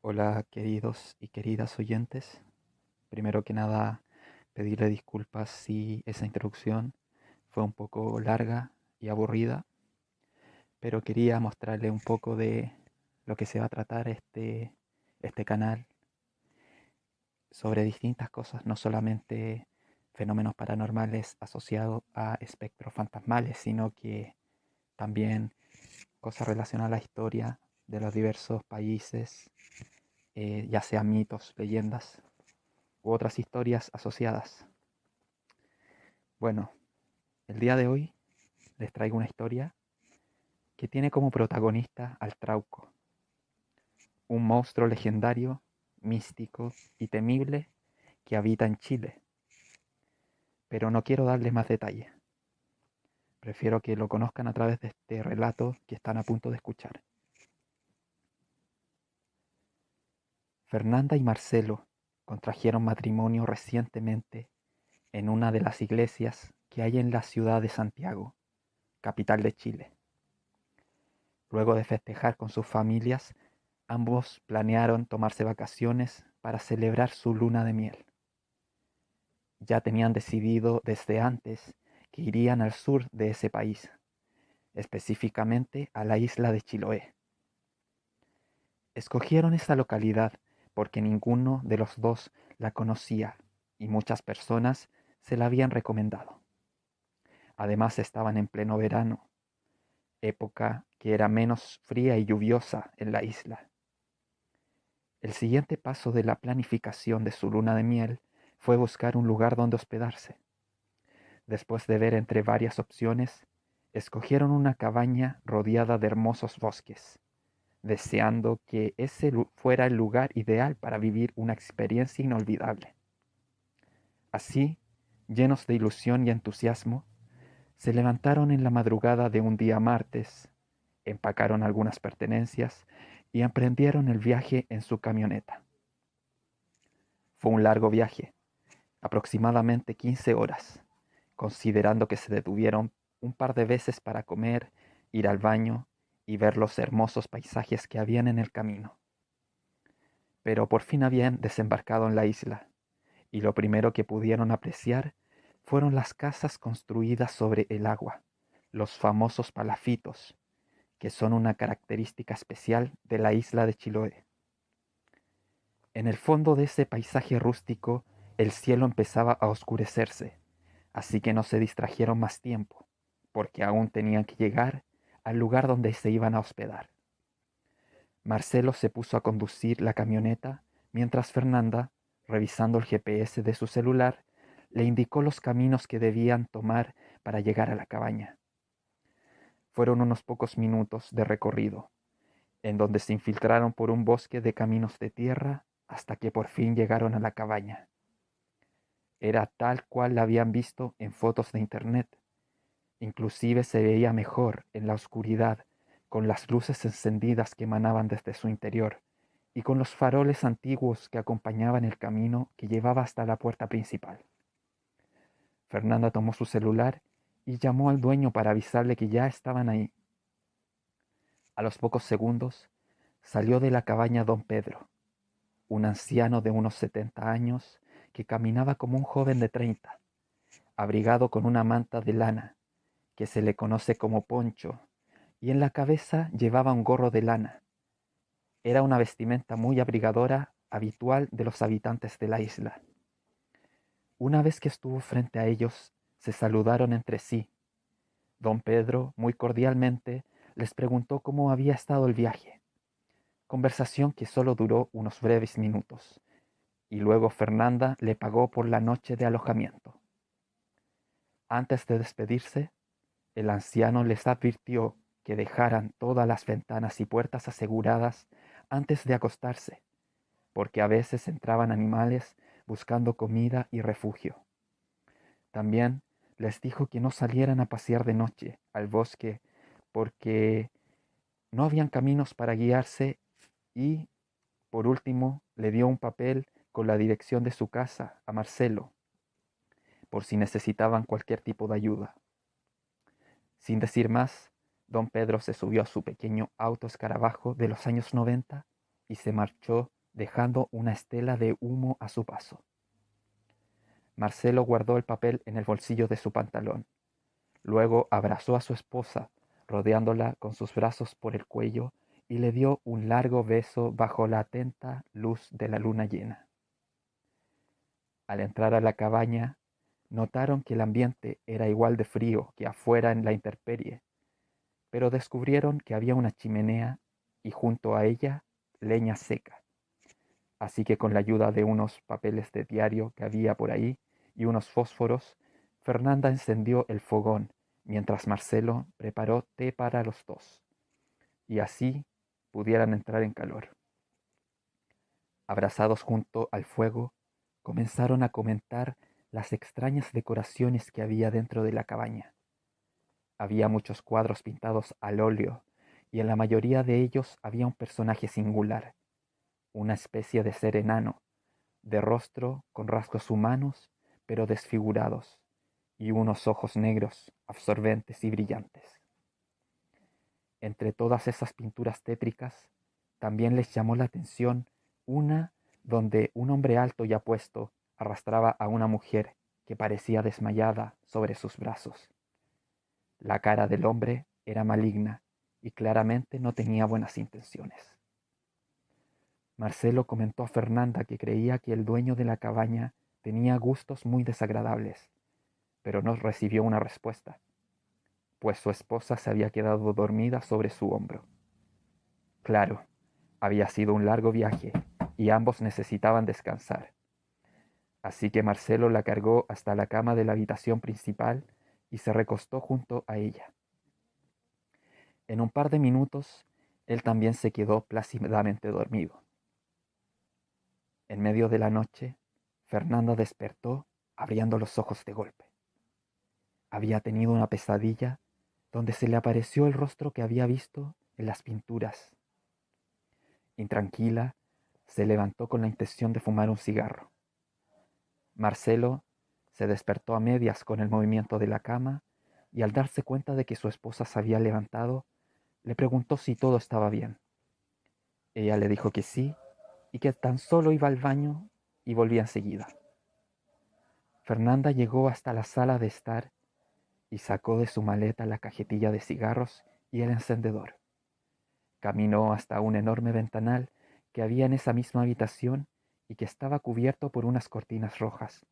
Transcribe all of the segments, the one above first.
Hola queridos y queridas oyentes. Primero que nada, pedirle disculpas si esa introducción fue un poco larga y aburrida, pero quería mostrarle un poco de lo que se va a tratar este canal sobre distintas cosas, no solamente fenómenos paranormales asociados a espectros fantasmales, sino que también cosas relacionadas a la historia de los diversos países, ya sean mitos, leyendas u otras historias asociadas. Bueno, el día de hoy les traigo una historia que tiene como protagonista al Trauco, un monstruo legendario, místico y temible que habita en Chile. Pero no quiero darles más detalle. Prefiero que lo conozcan a través de este relato que están a punto de escuchar. Fernanda y Marcelo contrajeron matrimonio recientemente en una de las iglesias que hay en la ciudad de Santiago, capital de Chile. Luego de festejar con sus familias, ambos planearon tomarse vacaciones para celebrar su luna de miel. Ya tenían decidido desde antes que irían al sur de ese país, específicamente a la isla de Chiloé. Escogieron esa localidad porque ninguno de los dos la conocía y muchas personas se la habían recomendado. Además estaban en pleno verano, época que era menos fría y lluviosa en la isla. El siguiente paso de la planificación de su luna de miel fue buscar un lugar donde hospedarse. Después de ver entre varias opciones, escogieron una cabaña rodeada de hermosos bosques, deseando que ese fuera el lugar ideal para vivir una experiencia inolvidable. Así, llenos de ilusión y entusiasmo, se levantaron en la madrugada de un día martes, empacaron algunas pertenencias y emprendieron el viaje en su camioneta. Fue un largo viaje, aproximadamente 15 horas, considerando que se detuvieron un par de veces para comer, ir al baño y ver los hermosos paisajes que habían en el camino. Pero por fin habían desembarcado en la isla, y lo primero que pudieron apreciar fueron las casas construidas sobre el agua, los famosos palafitos, que son una característica especial de la isla de Chiloé. En el fondo de ese paisaje rústico, el cielo empezaba a oscurecerse, así que no se distrajeron más tiempo, porque aún tenían que llegar al lugar donde se iban a hospedar. Marcelo se puso a conducir la camioneta, mientras Fernanda, revisando el GPS de su celular, le indicó los caminos que debían tomar para llegar a la cabaña. Fueron unos pocos minutos de recorrido, en donde se infiltraron por un bosque de caminos de tierra hasta que por fin llegaron a la cabaña. Era tal cual la habían visto en fotos de internet. Inclusive se veía mejor en la oscuridad, con las luces encendidas que emanaban desde su interior, y con los faroles antiguos que acompañaban el camino que llevaba hasta la puerta principal. Fernanda tomó su celular y llamó al dueño para avisarle que ya estaban ahí. A los pocos segundos salió de la cabaña don Pedro, un anciano de unos 70 años que caminaba como un joven de 30, abrigado con una manta de lana, que se le conoce como poncho, y en la cabeza llevaba un gorro de lana. Era una vestimenta muy abrigadora, habitual de los habitantes de la isla. Una vez que estuvo frente a ellos, se saludaron entre sí. Don Pedro, muy cordialmente, les preguntó cómo había estado el viaje, conversación que solo duró unos breves minutos, y luego Fernanda le pagó por la noche de alojamiento. Antes de despedirse, el anciano les advirtió que dejaran todas las ventanas y puertas aseguradas antes de acostarse, porque a veces entraban animales buscando comida y refugio. También les dijo que no salieran a pasear de noche al bosque, porque no habían caminos para guiarse, y, por último, le dio un papel con la dirección de su casa a Marcelo, por si necesitaban cualquier tipo de ayuda. Sin decir más, don Pedro se subió a su pequeño auto escarabajo de los años 90 y se marchó dejando una estela de humo a su paso. Marcelo guardó el papel en el bolsillo de su pantalón. Luego abrazó a su esposa, rodeándola con sus brazos por el cuello, y le dio un largo beso bajo la atenta luz de la luna llena. Al entrar a la cabaña, notaron que el ambiente era igual de frío que afuera en la intemperie, pero descubrieron que había una chimenea y junto a ella leña seca. Así que con la ayuda de unos papeles de diario que había por ahí y unos fósforos, Fernanda encendió el fogón mientras Marcelo preparó té para los dos, y así pudieran entrar en calor. Abrazados junto al fuego, comenzaron a comentar las extrañas decoraciones que había dentro de la cabaña. Había muchos cuadros pintados al óleo, y en la mayoría de ellos había un personaje singular, una especie de ser enano, de rostro con rasgos humanos, pero desfigurados, y unos ojos negros, absorbentes y brillantes. Entre todas esas pinturas tétricas, también les llamó la atención una donde un hombre alto y apuesto arrastraba a una mujer que parecía desmayada sobre sus brazos. La cara del hombre era maligna y claramente no tenía buenas intenciones. Marcelo comentó a Fernanda que creía que el dueño de la cabaña tenía gustos muy desagradables, pero no recibió una respuesta, pues su esposa se había quedado dormida sobre su hombro. Claro, había sido un largo viaje y ambos necesitaban descansar. Así que Marcelo la cargó hasta la cama de la habitación principal y se recostó junto a ella. En un par de minutos, él también se quedó plácidamente dormido. En medio de la noche, Fernanda despertó abriendo los ojos de golpe. Había tenido una pesadilla donde se le apareció el rostro que había visto en las pinturas. Intranquila, se levantó con la intención de fumar un cigarro. Marcelo se despertó a medias con el movimiento de la cama y al darse cuenta de que su esposa se había levantado, le preguntó si todo estaba bien. Ella le dijo que sí y que tan solo iba al baño y volvía enseguida. Fernanda llegó hasta la sala de estar y sacó de su maleta la cajetilla de cigarros y el encendedor. Caminó hasta un enorme ventanal que había en esa misma habitación y que estaba cubierto por unas cortinas rojas,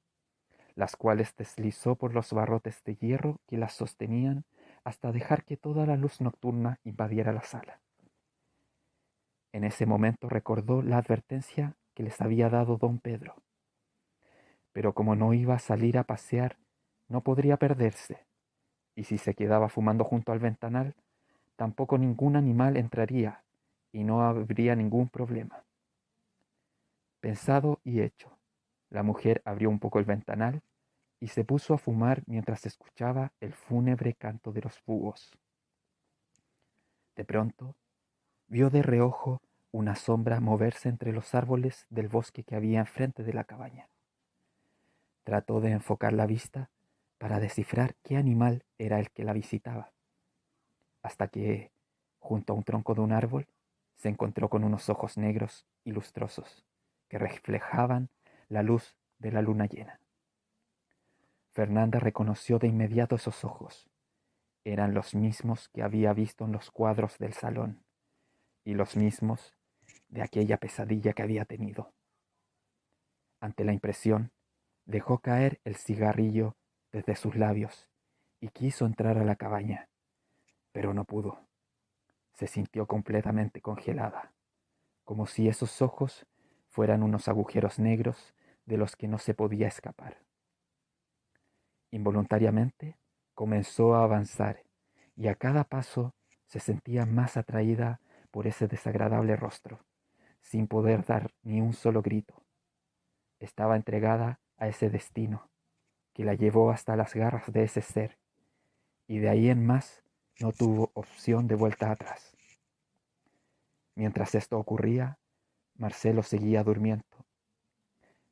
las cuales deslizó por los barrotes de hierro que las sostenían hasta dejar que toda la luz nocturna invadiera la sala. En ese momento recordó la advertencia que les había dado don Pedro. Pero como no iba a salir a pasear, no podría perderse, y si se quedaba fumando junto al ventanal, tampoco ningún animal entraría y no habría ningún problema. Pensado y hecho, la mujer abrió un poco el ventanal y se puso a fumar mientras escuchaba el fúnebre canto de los búhos. De pronto, vio de reojo una sombra moverse entre los árboles del bosque que había enfrente de la cabaña. Trató de enfocar la vista para descifrar qué animal era el que la visitaba, hasta que, junto a un tronco de un árbol, se encontró con unos ojos negros y lustrosos que reflejaban la luz de la luna llena. Fernanda reconoció de inmediato esos ojos. Eran los mismos que había visto en los cuadros del salón y los mismos de aquella pesadilla que había tenido. Ante la impresión, dejó caer el cigarrillo desde sus labios y quiso entrar a la cabaña, pero no pudo. Se sintió completamente congelada, como si esos ojos fueran unos agujeros negros de los que no se podía escapar. Involuntariamente comenzó a avanzar y a cada paso se sentía más atraída por ese desagradable rostro, sin poder dar ni un solo grito. Estaba entregada a ese destino que la llevó hasta las garras de ese ser, y de ahí en más no tuvo opción de vuelta atrás. Mientras esto ocurría, Marcelo seguía durmiendo,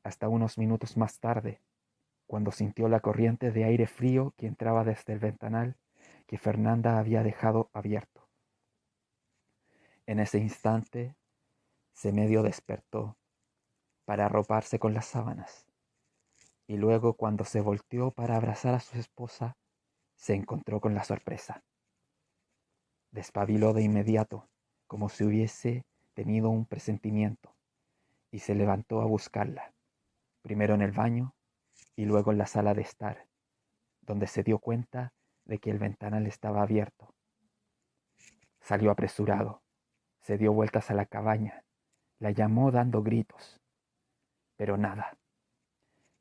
hasta unos minutos más tarde, cuando sintió la corriente de aire frío que entraba desde el ventanal que Fernanda había dejado abierto. En ese instante, se medio despertó para arroparse con las sábanas, y luego cuando se volteó para abrazar a su esposa, se encontró con la sorpresa. Despabiló de inmediato, como si hubiese tenido un presentimiento, y se levantó a buscarla, primero en el baño y luego en la sala de estar, donde se dio cuenta de que el ventanal estaba abierto. Salió apresurado, se dio vueltas a la cabaña, la llamó dando gritos, pero nada.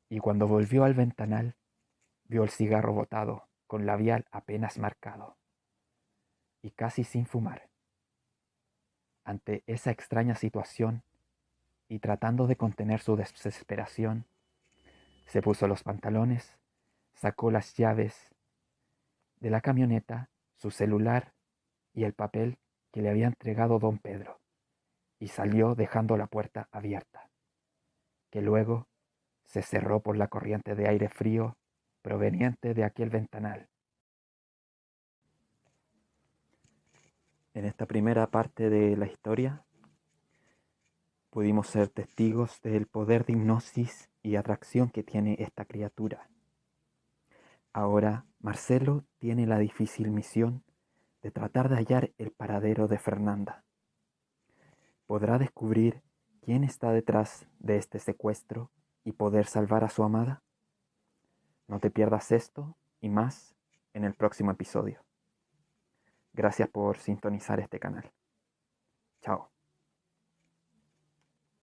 Y cuando volvió al ventanal, vio el cigarro botado, con labial apenas marcado, y casi sin fumar. Ante esa extraña situación, y tratando de contener su desesperación, se puso los pantalones, sacó las llaves de la camioneta, su celular y el papel que le había entregado don Pedro, y salió dejando la puerta abierta, que luego se cerró por la corriente de aire frío proveniente de aquel ventanal. En esta primera parte de la historia pudimos ser testigos del poder de hipnosis y atracción que tiene esta criatura. Ahora Marcelo tiene la difícil misión de tratar de hallar el paradero de Fernanda. ¿Podrá descubrir quién está detrás de este secuestro y poder salvar a su amada? No te pierdas esto y más en el próximo episodio. Gracias por sintonizar este canal. Chao.